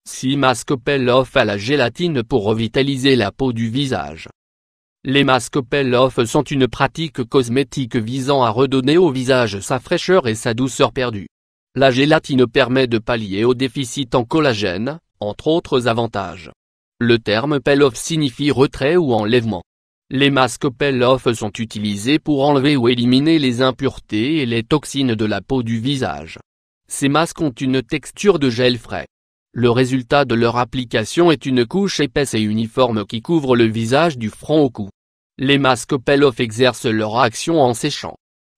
6 masques Peel-Off à la gélatine pour revitaliser la peau du visage. Les masques Peel-Off sont une pratique cosmétique visant à redonner au visage sa fraîcheur et sa douceur perdue. La gélatine permet de pallier au déficit en collagène, entre autres avantages. Le terme Peel-Off signifie retrait ou enlèvement. Les masques Peel-Off sont utilisés pour enlever ou éliminer les impuretés et les toxines de la peau du visage. Ces masques ont une texture de gel frais. Le résultat de leur application est une couche épaisse et uniforme qui couvre le visage du front au cou. Les masques Peel-Off exercent leur action en séchant.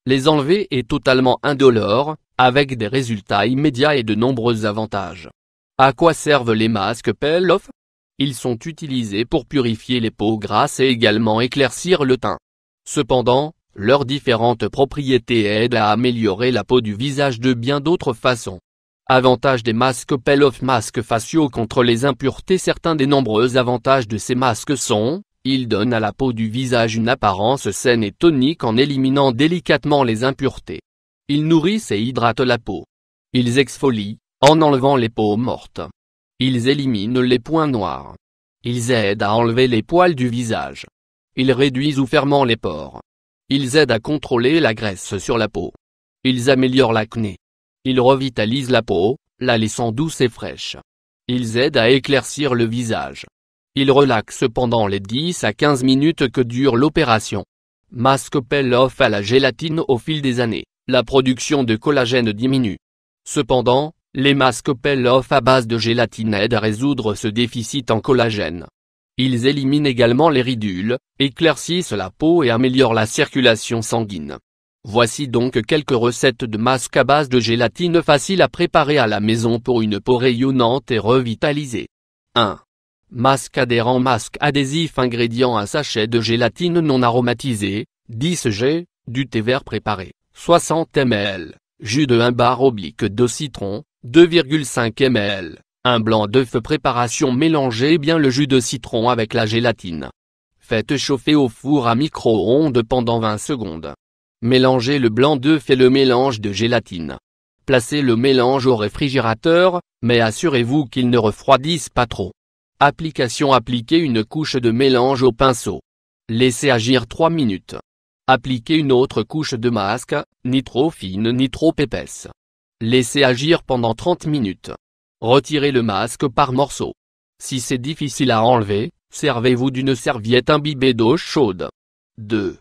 Les enlever est totalement indolore, avec des résultats immédiats et de nombreux avantages. À quoi servent les masques Peel-Off? Ils sont utilisés pour purifier les peaux grasses et également éclaircir le teint. Cependant, leurs différentes propriétés aident à améliorer la peau du visage de bien d'autres façons. Avantages des masques Peel-Off. Masques faciaux contre les impuretés. Certains des nombreux avantages de ces masques sont: ils donnent à la peau du visage une apparence saine et tonique en éliminant délicatement les impuretés. Ils nourrissent et hydratent la peau. Ils exfolient, en enlevant les peaux mortes. Ils éliminent les points noirs. Ils aident à enlever les poils du visage. Ils réduisent ou ferment les pores. Ils aident à contrôler la graisse sur la peau. Ils améliorent l'acné. Ils revitalisent la peau, la laissant douce et fraîche. Ils aident à éclaircir le visage. Ils relaxent pendant les 10 à 15 minutes que dure l'opération. Masque Peel-Off à la gélatine. Au fil des années, la production de collagène diminue. Cependant, les masques Peel-Off à base de gélatine aident à résoudre ce déficit en collagène. Ils éliminent également les ridules, éclaircissent la peau et améliorent la circulation sanguine. Voici donc quelques recettes de masques à base de gélatine faciles à préparer à la maison pour une peau rayonnante et revitalisée. 1. Masque adhérent. Masque adhésif. Ingrédients: un sachet de gélatine non aromatisée, 10 g, du thé vert préparé, 60 ml, jus de 1 bar/oblique de citron, 2,5 ml, un blanc d'œuf. Préparation: mélangez bien le jus de citron avec la gélatine. Faites chauffer au four à micro-ondes pendant 20 secondes. Mélangez le blanc d'œuf et le mélange de gélatine. Placez le mélange au réfrigérateur, mais assurez-vous qu'il ne refroidisse pas trop. Application: appliquez une couche de mélange au pinceau. Laissez agir 3 minutes. Appliquez une autre couche de masque, ni trop fine ni trop épaisse. Laissez agir pendant 30 minutes. Retirez le masque par morceaux. Si c'est difficile à enlever, servez-vous d'une serviette imbibée d'eau chaude. 2.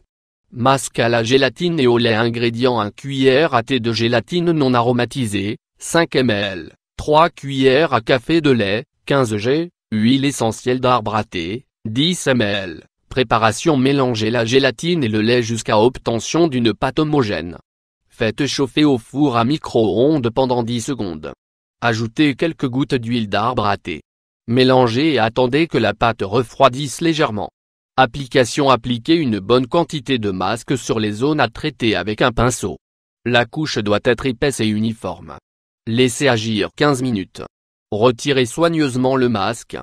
Masque à la gélatine et au lait. Ingrédients: 1 cuillère à thé de gélatine non aromatisée, 5 ml, 3 cuillères à café de lait, 15 g, huile essentielle d'arbre à thé, 10 ml. Préparation: mélangez la gélatine et le lait jusqu'à obtention d'une pâte homogène. Faites chauffer au four à micro-ondes pendant 10 secondes. Ajoutez quelques gouttes d'huile d'arbre à thé. Mélangez et attendez que la pâte refroidisse légèrement. Application: appliquez une bonne quantité de masque sur les zones à traiter avec un pinceau. La couche doit être épaisse et uniforme. Laissez agir 15 minutes. Retirez soigneusement le masque.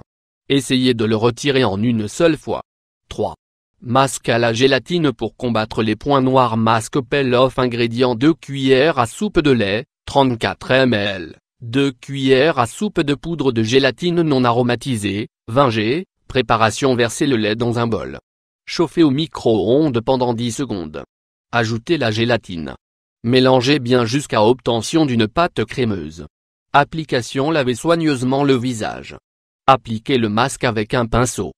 Essayez de le retirer en une seule fois. 3. Masque à la gélatine pour combattre les points noirs. Masque Peel-Off. Ingrédients: 2 cuillères à soupe de lait, 34 ml, 2 cuillères à soupe de poudre de gélatine non aromatisée, 20 g. Préparation: versez le lait dans un bol. Chauffez au micro-ondes pendant 10 secondes. Ajoutez la gélatine. Mélangez bien jusqu'à obtention d'une pâte crémeuse. Application: lavez soigneusement le visage. Appliquez le masque avec un pinceau.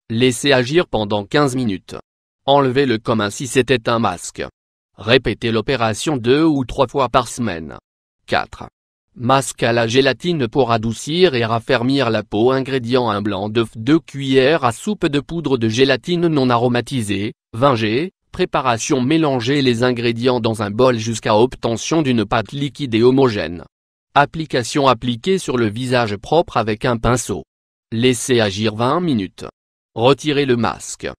Laissez agir pendant 15 minutes. Enlevez-le comme si c'était un masque. Répétez l'opération 2 ou 3 fois par semaine. 4. Masque à la gélatine pour adoucir et raffermir la peau. Ingrédients: 1 blanc d'œuf, 2 cuillères à soupe de poudre de gélatine non aromatisée, 20 g. Préparation: mélangez les ingrédients dans un bol jusqu'à obtention d'une pâte liquide et homogène. Application: appliquée sur le visage propre avec un pinceau. Laissez agir 20 minutes. Retirez le masque.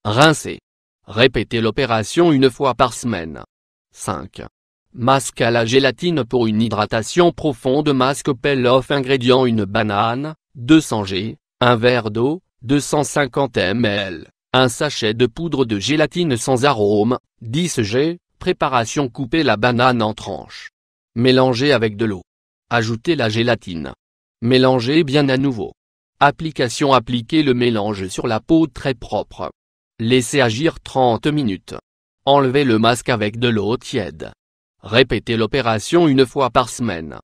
Rincez. Répétez l'opération 1 fois par semaine. 5. Masque à la gélatine pour une hydratation profonde. Masque Peel-Off. Ingrédients: 1 banane, 200 g, 1 verre d'eau, 250 ml, un sachet de poudre de gélatine sans arôme, 10 g. Préparation: coupez la banane en tranches. Mélangez avec de l'eau. Ajoutez la gélatine. Mélangez bien à nouveau. Application. Appliquez le mélange sur la peau très propre. Laissez agir 30 minutes. Enlevez le masque avec de l'eau tiède. Répétez l'opération une fois par semaine.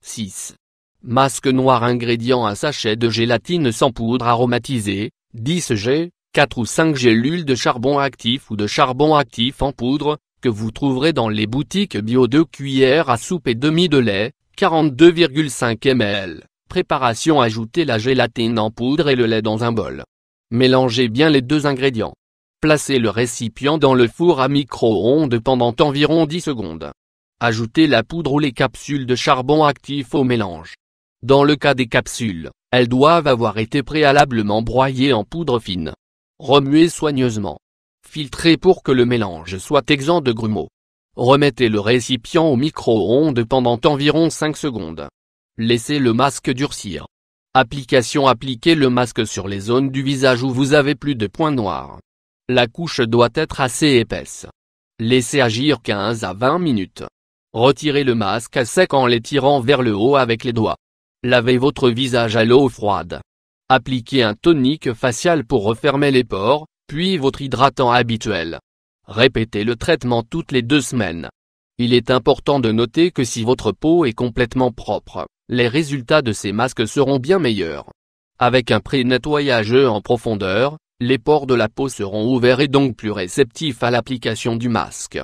6. Masque noir. Ingrédients: un sachet de gélatine sans poudre aromatisée, 10 g, 4 ou 5 gélules de charbon actif ou de charbon actif en poudre, que vous trouverez dans les boutiques bio. 2 cuillères à soupe et demi de lait, 42,5 ml. Préparation: ajoutez la gélatine en poudre et le lait dans un bol. Mélangez bien les deux ingrédients. Placez le récipient dans le four à micro-ondes pendant environ 10 secondes. Ajoutez la poudre ou les capsules de charbon actif au mélange. Dans le cas des capsules, elles doivent avoir été préalablement broyées en poudre fine. Remuez soigneusement. Filtrez pour que le mélange soit exempt de grumeaux. Remettez le récipient au micro-ondes pendant environ 5 secondes. Laissez le masque durcir. Application: appliquez le masque sur les zones du visage où vous avez plus de points noirs. La couche doit être assez épaisse. Laissez agir 15 à 20 minutes. Retirez le masque à sec en l'étirant vers le haut avec les doigts. Lavez votre visage à l'eau froide. Appliquez un tonique facial pour refermer les pores, puis votre hydratant habituel. Répétez le traitement toutes les 2 semaines. Il est important de noter que si votre peau est complètement propre, les résultats de ces masques seront bien meilleurs. Avec un pré-nettoyage en profondeur, les pores de la peau seront ouverts et donc plus réceptifs à l'application du masque.